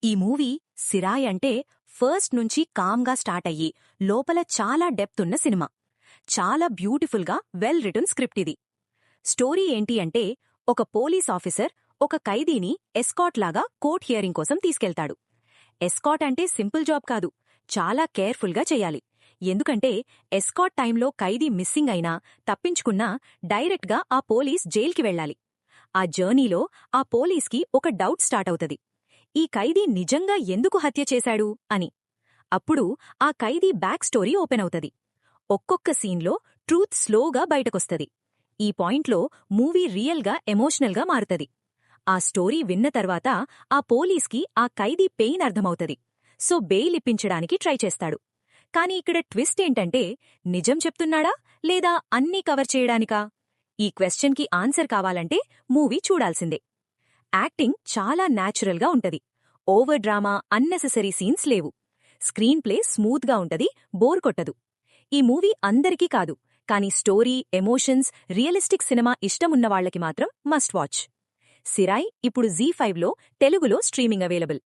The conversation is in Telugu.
ఈ మూవీ సిరాయ్ అంటే ఫస్ట్ నుంచి కామ్గా స్టార్ట్ అయ్యి లోపల చాలా డెప్త్ ఉన్న సినిమా. చాలా బ్యూటిఫుల్గా వెల్ రిటన్ స్క్రిప్ట్ ఇది. స్టోరీ ఏంటి అంటే, ఒక పోలీస్ ఆఫీసర్ ఒక ఖైదీని ఎస్కాట్ లాగా కోర్ట్ హియరింగ్ కోసం తీసుకెళ్తాడు. ఎస్కాట్ అంటే సింపుల్ జాబ్ కాదు, చాలా కేర్ఫుల్గా చెయ్యాలి. ఎందుకంటే ఎస్కాట్ టైంలో ఖైదీ మిస్సింగ్ అయినా తప్పించుకున్నా డైరెక్ట్గా ఆ పోలీస్ జైల్కి వెళ్ళాలి. ఆ జర్నీలో ఆ పోలీస్కి ఒక డౌట్ స్టార్ట్ అవుతది, ఈ ఖైదీ నిజంగా ఎందుకు హత్య చేశాడు అని. అప్పుడు ఆ ఖైదీ బ్యాక్ స్టోరీ ఓపెన్ అవుతది. ఒక్కొక్క సీన్లో ట్రూత్ స్లోగా బయటకొస్తది. ఈ పాయింట్లో మూవీ రియల్గా ఎమోషనల్గా మారుతది. ఆ స్టోరీ విన్న తర్వాత ఆ పోలీస్కి ఆ ఖైదీ పెయిన్ అర్థమవుతది. సో బెయిల్ ఇప్పించడానికి ట్రై చేస్తాడు. కాని ఇక్కడ ట్విస్ట్ ఏంటంటే, నిజం చెప్తున్నాడా లేదా అన్నీ కవర్ చేయడానికా? ఈ క్వశ్చన్కి ఆన్సర్ కావాలంటే మూవీ చూడాల్సిందే. యాక్టింగ్ చాలా న్యాచురల్గా ఉంటది. ఓవర్ డ్రామా, అన్నెసెసరీ సీన్స్ లేవు. స్క్రీన్ ప్లే స్మూత్గా ఉంటది, బోర్ కొట్టదు. ఈ మూవీ అందరికీ కాదు, కానీ స్టోరీ, ఎమోషన్స్, రియలిస్టిక్ సినిమా ఇష్టమున్నవాళ్లకి మాత్రం మస్ట్ వాచ్. సిరాయ్ ఇప్పుడు జీ5లో తెలుగులో స్ట్రీమింగ్ అవైలబుల్.